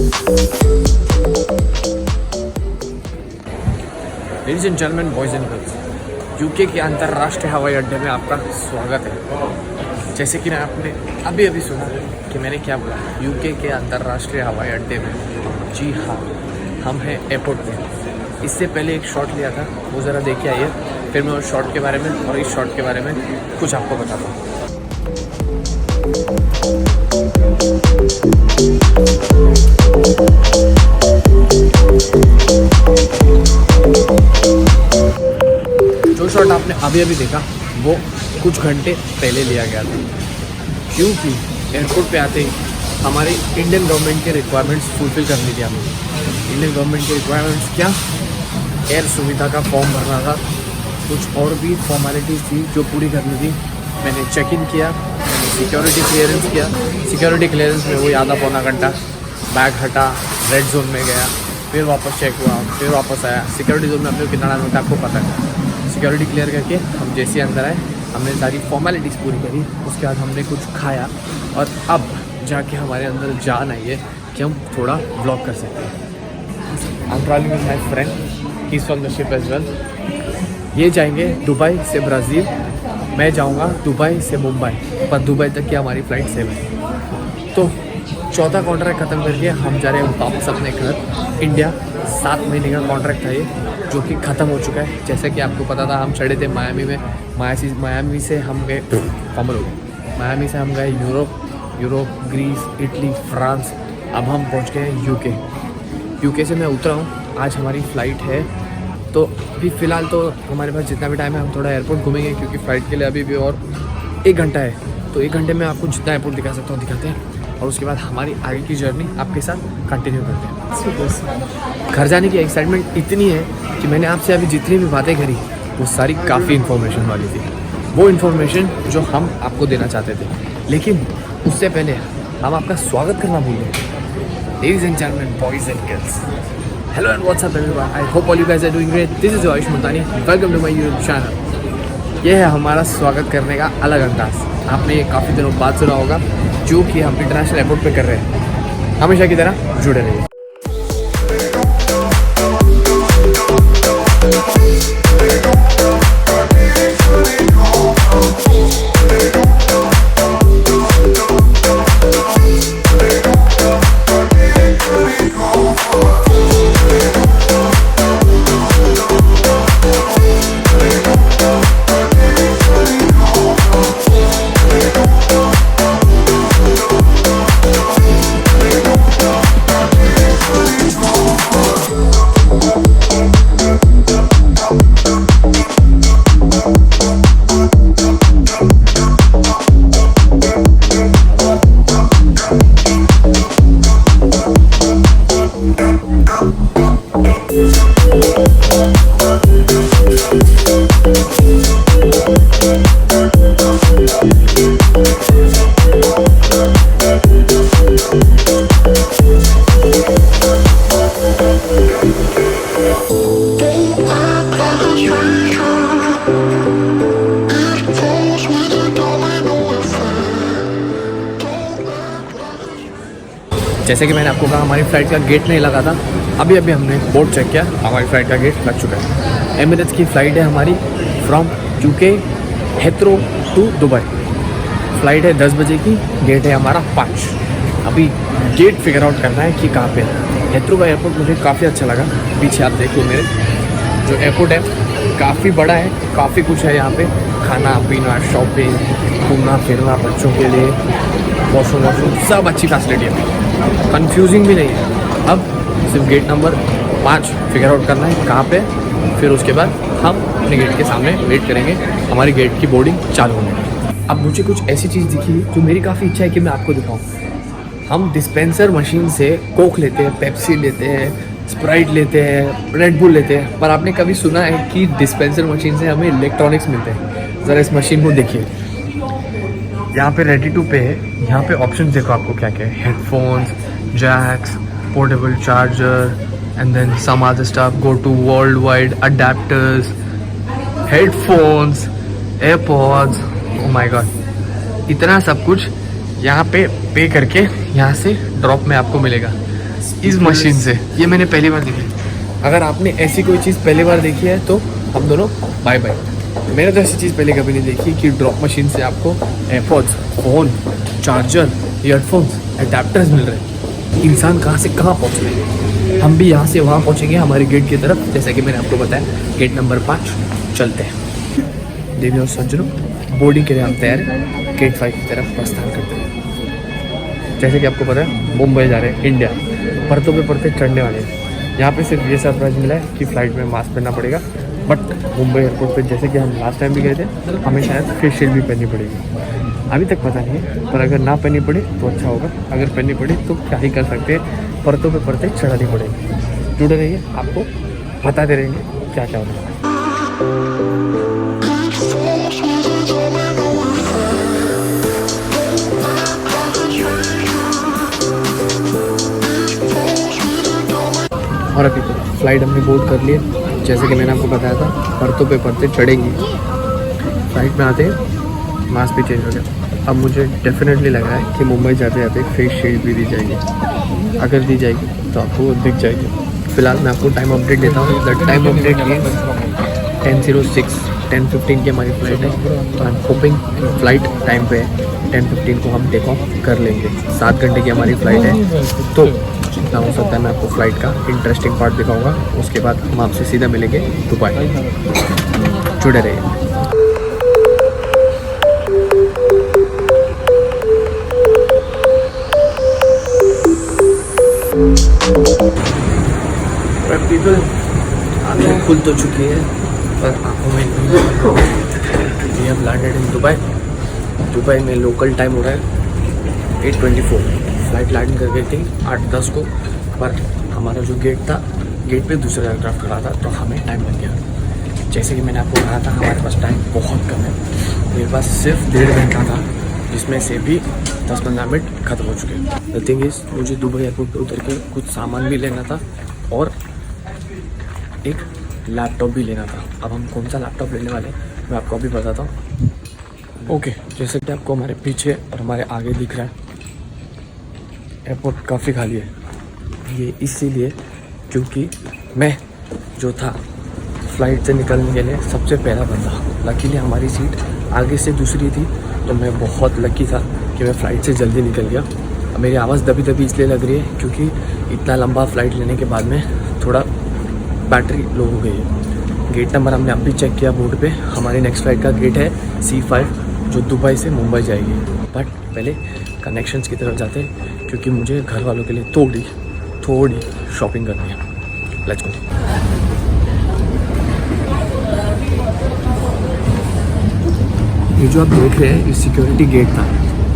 Ladies and gentleman, boys and girls, UK के अंतर्राष्ट्रीय हवाई अड्डे में आपका स्वागत है। जैसे कि आपने अभी अभी सुना कि मैंने क्या बोला, यूके के अंतर्राष्ट्रीय हवाई अड्डे में। जी हाँ, हम हैं एयरपोर्ट में। इससे पहले एक शॉट लिया था, वो ज़रा देख के आइए, फिर मैं उस शॉट के बारे में और इस शॉट के बारे में कुछ आपको बताता हूँ। जो शॉट आपने अभी अभी देखा वो कुछ घंटे पहले लिया गया था, क्योंकि एयरपोर्ट पे आते ही हमारे इंडियन गवर्नमेंट के रिक्वायरमेंट्स फुलफिल करनी थी हमें। इंडियन गवर्नमेंट के रिक्वायरमेंट्स क्या? एयर सुविधा का फॉर्म भरना था, कुछ और भी फॉर्मेलिटीज़ थी जो पूरी करनी थी। मैंने चेक इन किया, मैंने सिक्योरिटी क्लियरेंस किया। सिक्योरिटी क्लियरेंस में वही आधा पौना घंटा, बैग हटा, रेड जोन में गया, फिर वापस चेक हुआ, फिर वापस आया। सिक्योरिटी जोन में अपने कितना टाइम होता है आपको पता है। सिक्योरिटी क्लियर करके हम जैसे अंदर आए, हमने सारी फॉर्मेलिटीज़ पूरी करी। उसके बाद हमने कुछ खाया और अब जाके हमारे अंदर जान आई है कि हम थोड़ा ब्लॉग कर सकते हैं। I am travelling with my friend, he is from the ship as well. ये जाएंगे दुबई से ब्राज़ील, मैं जाऊंगा दुबई से मुंबई, पर दुबई तक की हमारी फ़्लाइट सेव है। तो चौथा कॉन्ट्रैक्ट ख़त्म करके हम जा रहे हैं वापस अपने घर इंडिया। 7 महीने का कॉन्ट्रैक्ट था ये, जो कि ख़त्म हो चुका है। जैसे कि आपको पता था, हम चढ़े थे मायामी में, मायामी से हम गए फॉर्मल हो गए, मायामी से हम गए यूरोप, ग्रीस, इटली, फ्रांस। अब हम पहुंच गए यूके से मैं उतरा हूँ। आज हमारी फ़्लाइट है, तो अभी फ़िलहाल तो हमारे पास जितना भी टाइम है हम थोड़ा एयरपोर्ट घूमेंगे, क्योंकि फ़्लाइट के लिए अभी भी और 1 घंटा है। तो 1 घंटे में आपको जितना एयरपोर्ट दिखा सकता हूँ दिखाते हैं, और उसके बाद हमारी आगे की जर्नी आपके साथ कंटिन्यू करते हैं। घर जाने की एक्साइटमेंट इतनी है कि मैंने आपसे अभी जितनी भी बातें करी वो सारी काफ़ी इन्फॉर्मेशन वाली थी, वो इन्फॉर्मेशन जो हम आपको देना चाहते थे। लेकिन उससे पहले हम आपका स्वागत करना भूल गए। Ladies and gentleman, boys and girls, hello and what's up everyone, I hope all you guys are doing great. This is Ayush Multani, welcome to my YouTube channel. ये है हमारा स्वागत करने का अलग अंदाज। आपने ये काफ़ी दिनों बाद सुना होगा, जो कि हम इंटरनेशनल एयरपोर्ट पे कर रहे हैं। हमेशा की तरह जुड़े रहिए। जैसे कि मैंने आपको कहा, हमारी फ़्लाइट का गेट नहीं लगा था। अभी हमने बोर्ड चेक किया, हमारी फ़्लाइट का गेट लग चुका है। एमिरेट्स की फ़्लाइट है हमारी from UK Heathrow to Dubai. Flight है 10 बजे की, गेट है हमारा 5। अभी गेट फिगर आउट करना है कि कहाँ पे है। हेथ्रो का एयरपोर्ट मुझे काफ़ी अच्छा लगा। पीछे आप देखो, मेरे जो एयरपोर्ट है काफ़ी बड़ा है, काफ़ी कुछ है यहाँ पे, खाना पीना, शॉपिंग, घूमना फिरना, बच्चों के लिए वॉशरूम सब अच्छी फैसिलिटी है, कंफ्यूजिंग भी नहीं है। अब सिर्फ गेट नंबर 5 फिगर आउट करना है कहाँ पे, फिर उसके बाद हम अपने गेट के सामने वेट करेंगे हमारी गेट की बोर्डिंग चालू होने की। अब मुझे कुछ ऐसी चीज़ दिखी जो मेरी काफ़ी इच्छा है कि मैं आपको दिखाऊँ। हम डिस्पेंसर मशीन से कोक लेते हैं, पेप्सी लेते हैं, स्प्राइट लेते हैं, रेड बुल लेते हैं, पर आपने कभी सुना है कि डिस्पेंसर मशीन से हमें इलेक्ट्रॉनिक्स मिलते हैं? ज़रा इस मशीन को देखिए, यहाँ पे रेडी टू पे है। यहाँ पे ऑप्शन देखो आपको क्या क्या है, headphones, jacks, portable charger, and then some other stuff, go to world wide adapters, headphones, AirPods, oh my God, इतना सब कुछ यहाँ पे करके यहाँ से ड्रॉप में आपको मिलेगा। इस मशीन से, ये मैंने पहली बार देखी। अगर आपने ऐसी कोई चीज़ पहली बार देखी है तो हम दोनों बाय बाय। मैंने तो ऐसी चीज़ पहले कभी नहीं देखी कि ड्रॉप मशीन से आपको AirPods, phone, charger, earphones, adapters मिल रहे हैं। इंसान कहाँ से कहाँ पहुँच रहे हैं। हम भी यहाँ से वहाँ पहुँचेंगे हमारे गेट की तरफ, जैसा कि मैंने आपको बताया गेट नंबर 5 चलते हैं। देवी और सज्जनों, बोर्डिंग के लिए हम तैयार हैं, गेट 5 की तरफ प्रस्थान करते हैं। जैसे कि आपको पता है मुंबई जा रहे हैं, इंडिया परतों पे परते चढ़ने वाले हैं। यहाँ पे सिर्फ ये सरप्राइज मिला है कि फ़्लाइट में मास्क पहनना पड़ेगा, बट मुंबई एयरपोर्ट पे जैसे कि हम लास्ट टाइम भी गए थे, हमें शायद फेस शील्ड भी पहननी पड़ेगी। अभी तक पता नहीं है, पर अगर ना पहननी पड़े तो अच्छा होगा, अगर पहननी पड़े तो क्या ही कर सकते हैं, परतों पे परते चढ़ानी पड़ेगी। जुड़े रहिए, आपको बताते रहेंगे क्या क्या होने वाला है। और अभी तो फ्लाइट हमने बोर्ड कर ली है, जैसे कि मैंने आपको बताया था, परतों पे परते चढ़ेंगी। फ्लाइट में आते हैं मास्क भी चेंज हो गया। अब मुझे डेफिनेटली लग रहा है कि मुंबई जाते जाते फेस शील्ड भी दी जाएगी। अगर दी जाएगी तो आपको दिख जाएगी। फिलहाल मैं आपको टाइम अपडेट देता हूँ। द टाइम अपडेट ये 10:06, 10:15 की हमारी फ़्लाइट है। तो I am hoping flight time पे है। 10:15 को हम टेक ऑफ कर लेंगे। 7 घंटे की हमारी फ़्लाइट है, तो जितना हो सकता है मैं आपको फ़्लाइट का इंटरेस्टिंग पार्ट दिखाऊंगा। उसके बाद हम आपसे सीधा मिलेंगे दुबई। जुड़े रहिए। पीपल आंखें खुल तो चुकी है, पर आंखों में we have landed in Dubai. Dubai में लोकल टाइम हो रहा है 8:24। फ्लाइट लैंड कर गई थी 8:10 को, पर हमारा जो गेट था, गेट पे दूसरा एयरक्राफ्ट खड़ा था, तो हमें टाइम लग गया। जैसे कि मैंने आपको कहा था, हमारे पास टाइम बहुत कम है। मेरे पास सिर्फ 1.5 घंटा था, जिसमें से भी 10-15 मिनट ख़त्म हो चुके हैं। द थिंग इज़, मुझे दुबई एयरपोर्ट पर उतर के कुछ सामान भी लेना था और एक लैपटॉप भी लेना था। अब हम कौन सा लैपटॉप लेने वाले हैं मैं आपको अभी बताता हूँ। ओके, जैसे कि आपको हमारे पीछे और हमारे आगे दिख रहा है, एयरपोर्ट काफ़ी खाली है। ये इसीलिए क्योंकि मैं जो था फ़्लाइट से निकलने के लिए सबसे पहला बंदा। लकीली हमारी सीट आगे से दूसरी थी, तो मैं बहुत लकी था कि मैं फ़्लाइट से जल्दी निकल गया। मेरी आवाज़ दबी दबी इसलिए लग रही है क्योंकि इतना लंबा फ़्लाइट लेने के बाद में थोड़ा बैटरी लो हो गई है। गेट नंबर हमने अभी चेक किया बोर्ड पे। हमारी नेक्स्ट फ्लाइट का गेट है C5, जो दुबई से मुंबई जाएगी। बट पहले कनेक्शंस की तरफ जाते हैं, क्योंकि मुझे घर वालों के लिए थोड़ी शॉपिंग करनी है। Let's go. ये जो आप देख रहे हैं, ये सिक्योरिटी गेट था।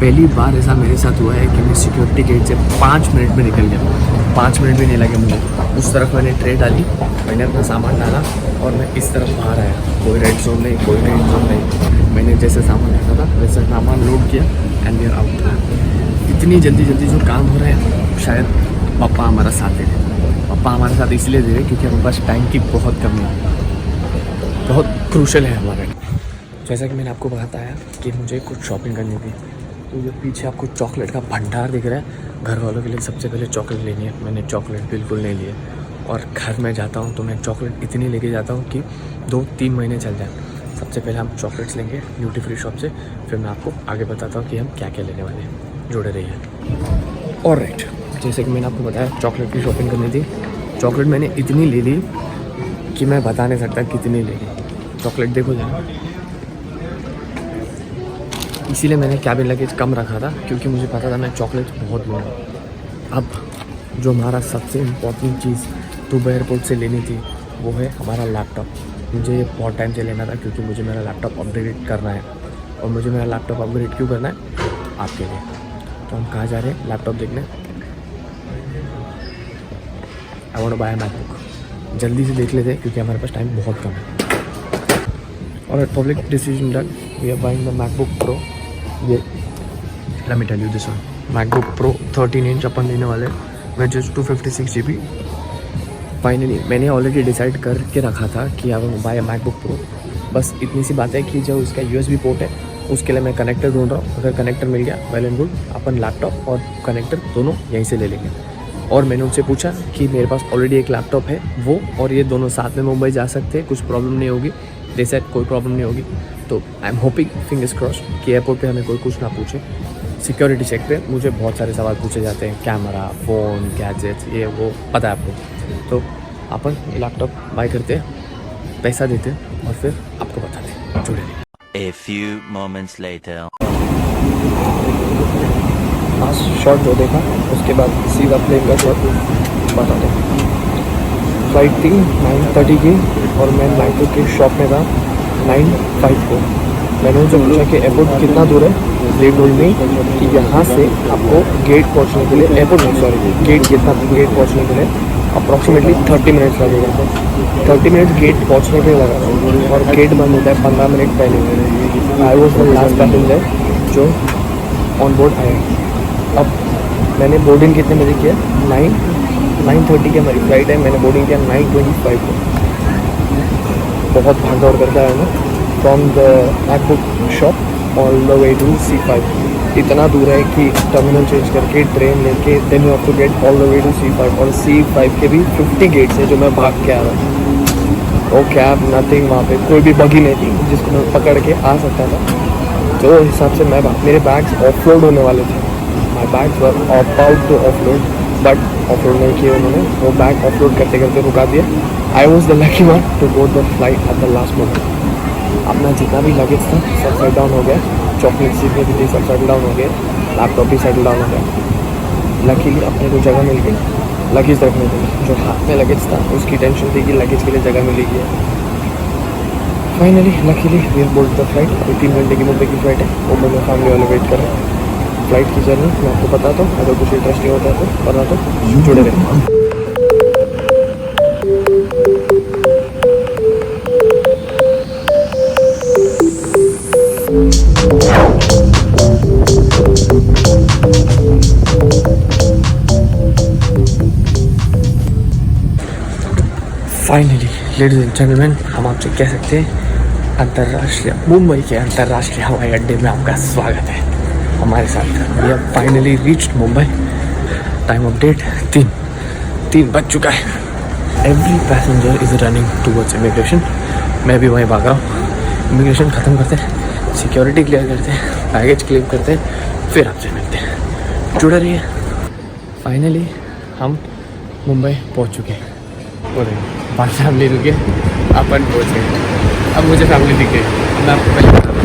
पहली बार ऐसा मेरे साथ हुआ है कि मैं सिक्योरिटी गेट से 5 मिनट में निकल गया। 5 मिनट भी नहीं लगे मुझे। उस तरफ मैंने ट्रे डाली, मैंने अपना सामान डाला और मैं इस तरफ बाहर आया। कोई रेड जोन नहीं, कोई ग्रीन जोन नहीं। मैंने जैसे सामान रखा था वैसे सामान लोड किया एंड वी आर आउट। इतनी जल्दी जो काम हो रहा है, शायद पापा हमारा साथ दे रहे। पापा हमारे साथ इसलिए दे रहे क्योंकि हमारे पास टाइम की बहुत कमी है, बहुत क्रूशल है हमारा। जैसा कि मैंने आपको बताया कि मुझे कुछ शॉपिंग करनी थी, तो ये पीछे आपको चॉकलेट का भंडार दिख रहा है। घर वालों के लिए सबसे पहले चॉकलेट लेनी है। मैंने चॉकलेट बिल्कुल नहीं लिए, और घर में जाता हूँ तो मैं चॉकलेट इतनी लेके जाता हूँ कि 2-3 महीने चल जाए। सबसे पहले हम चॉकलेट्स लेंगे ड्यूटी फ्री शॉप से, फिर मैं आपको आगे बताता हूँ कि हम क्या क्या लेने वाले हैं। जुड़े रहिए। और राइट, जैसे कि मैंने आपको बताया चॉकलेट की शॉपिंग करनी थी। चॉकलेट मैंने इतनी ले ली कि मैं बता नहीं सकता कितनी ले ली। चॉकलेट देखो जरा, इसीलिए मैंने कैबिन लगेज कम रखा था, क्योंकि मुझे पता था मैं चॉकलेट बहुत लूँगा। अब जो हमारा सबसे इम्पोर्टेंट चीज़ दुबई एयरपोर्ट से लेनी थी, वो है हमारा लैपटॉप। मुझे ये बहुत टाइम से लेना था, क्योंकि मुझे मेरा लैपटॉप अपग्रेड करना है। और मुझे मेरा लैपटॉप अपग्रेड क्यों करना है? आपके लिए। तो हम कहाँ जा रहे हैं लैपटॉप देखने? I want to buy MacBook. जल्दी से देख लेते हैं, क्योंकि हमारे पास टाइम बहुत कम है। और public decision done, we are buying the MacBook Pro. ये let me tell you this one, MacBook Pro 13 inch अपन लेने वाले, विच इज़ 256 GB। फाइनली मैंने ऑलरेडी डिसाइड करके रखा था कि अब हम बाय मैकबुक प्रो। बस इतनी सी बात है कि जो इसका USB पोर्ट है, उसके लिए मैं कनेक्टर ढूंढ रहा हूँ। अगर कनेक्टर मिल गया well and good, upon laptop और कनेक्टर दोनों यहीं से ले लेंगे। और मैंने उनसे पूछा कि मेरे पास ऑलरेडी एक लैपटॉप है, वो और ये दोनों साथ में मुंबई जा सकते हैं, कुछ प्रॉब्लम नहीं होगी। दे सेड कोई प्रॉब्लम नहीं होगी। तो I am hoping, fingers cross, कि एयरपोर्ट पे हमें कोई कुछ ना पूछे। सिक्योरिटी चेक पे मुझे बहुत सारे सवाल पूछे जाते हैं, कैमरा, फ़ोन, गैजेट्स, ये वो, पता है आपको। तो अपन लैपटॉप बाय करते हैं, पैसा देते हैं और फिर आपको बताते हैं। जुड़े रहिए। A few moments later. Last shot जो देखा उसके बाद सीधा प्लेन का शॉट बता दो। फ्लाइट थी 9:30 की और मैं 9 के शॉप में था 9:05 को। मैंने उनसे पूछा कि एयरपोर्ट कितना दूर है। दे टोल्ड मी कि यहाँ से आपको गेट पहुँचने के लिए, एयरपोर्ट नहीं सॉरी, गेट पहुँचने के लिए अप्रॉक्सीमेटली 30 मिनट्स लगेगा। 30 मिनट्स गेट पहुँचने के लिए लगा और गेट बंद होता है 15 मिनट पहले। I was the last passenger जो ऑन बोर्ड आया। अब मैंने बोर्डिंग कितने बजे किया? 9:30 की हमारी फ्लाइट है, मैंने बोर्डिंग किया 9:25 को। बहुत भाग दौड़ करके आया मैं from the MacBook shop all the way to C5। इतना दूर है कि टर्मिनल चेंज करके ट्रेन लेके then you have to get all the way to C5, और C5 के भी 50 गेट्स है जो मैं भाग के आ रहा था। वो कैब नथिंग, वहाँ पे कोई भी बगी नहीं थी जिसको मैं पकड़ के आ सकता था। तो उस हिसाब से मेरे बैग्स ऑफलोड होने वाले थे। My bags were about to offload, but offload नहीं किए उन्होंने। वो बैग ऑफलोड करते करते रुका दिया। I was the lucky one two board the flight at the last moment. अपना जितना भी लगेज था सब सेट डाउन हो गया, चॉकलेट जितने भी थी सब सेटल डाउन हो गए, लैपटॉप भी सेटल डाउन हो गया। लकीली अपने को जगह मिल गई लगेज रखने के लिए। जो हाथ में लगेज था उसकी टेंशन थी कि लगेज के लिए जगह मिलेगी। Finally luckily we have board the flight. अभी 3 घंटे की मुंबई की फ्लाइट है। मुंबई में फैमिली वाले वेट कर रहे हैं। फ्लाइट की जर्नी मैं आपको बताता हूँ, अगर कुछ इंटरेस्टिंग होता है तो, वरना तो जुड़े रहें। फाइनली लेडीज एंड जेंटलमैन, हम आपसे कह सकते हैं अंतर्राष्ट्रीय मुंबई के अंतर्राष्ट्रीय हवाई अड्डे में आपका स्वागत है हमारे साथ। We have finally reached Mumbai. Time of date 3 बज चुका है। Every passenger is running towards immigration. मैं भी वहीं भाग रहा हूँ। इमिग्रेशन ख़त्म करते हैं, सिक्योरिटी क्लियर करते हैं, बैगेज क्लेम करते हैं, फिर आपसे मिलते हैं। जुड़े रहिए। फाइनली हम मुंबई पहुँच चुके हैं। बात फैमिली रुके, अपन पहुँच गए। अब मुझे फैमिली दिख गई। मैं आपको पहले दिखाता हूँ,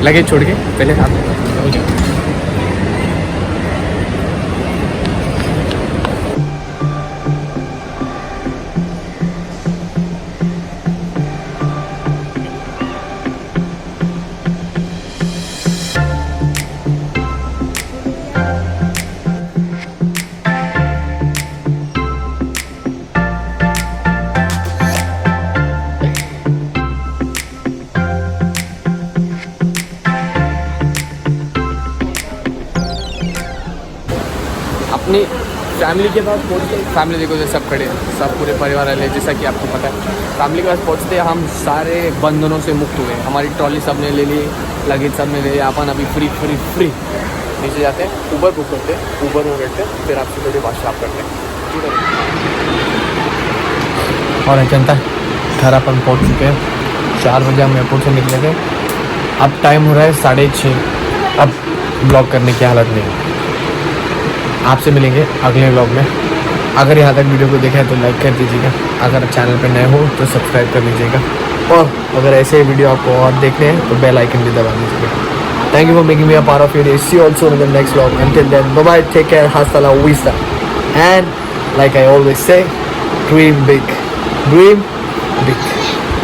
लगेज छोड़ के पहले फैमिली हो जाए। अपनी फैमिली के पास पहुँचते, फैमिली देखो जो सब खड़े हैं, सब पूरे परिवार वाले, जैसा कि आपको पता है। फैमिली के पास पहुँचते हम सारे बंधनों से मुक्त हुए। हमारी ट्रॉली सब ने ले ली, लगेज सब ने ले लिया। अपन अभी फ्री नीचे जाते हैं, ऊबर बुक करते हैं, ऊबर में बैठते हैं, फिर आपसे थोड़ी बात करते हैं। और जनता घर अपन पहुँच चुके हैं। 4 बजे हम एयरपोर्ट से निकले थे। अब टाइम हो रहा है 6:30। अब ब्लॉग करने की हालत नहीं है। आपसे मिलेंगे अगले व्लॉग में। अगर यहाँ तक वीडियो को देखा है तो लाइक कर दीजिएगा। अगर चैनल पर नए हो तो सब्सक्राइब कर लीजिएगा। और अगर ऐसे वीडियो आपको और देखने हैं तो बेल आइकन भी दबा दीजिएगा। Thank you for making me a part of your day. See you also in the next vlog. Until then bye bye, take care, हasta la vista, and like I always say, dream big.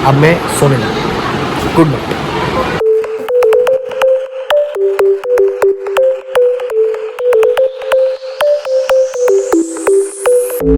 अब मैं सोने लगा। Good night.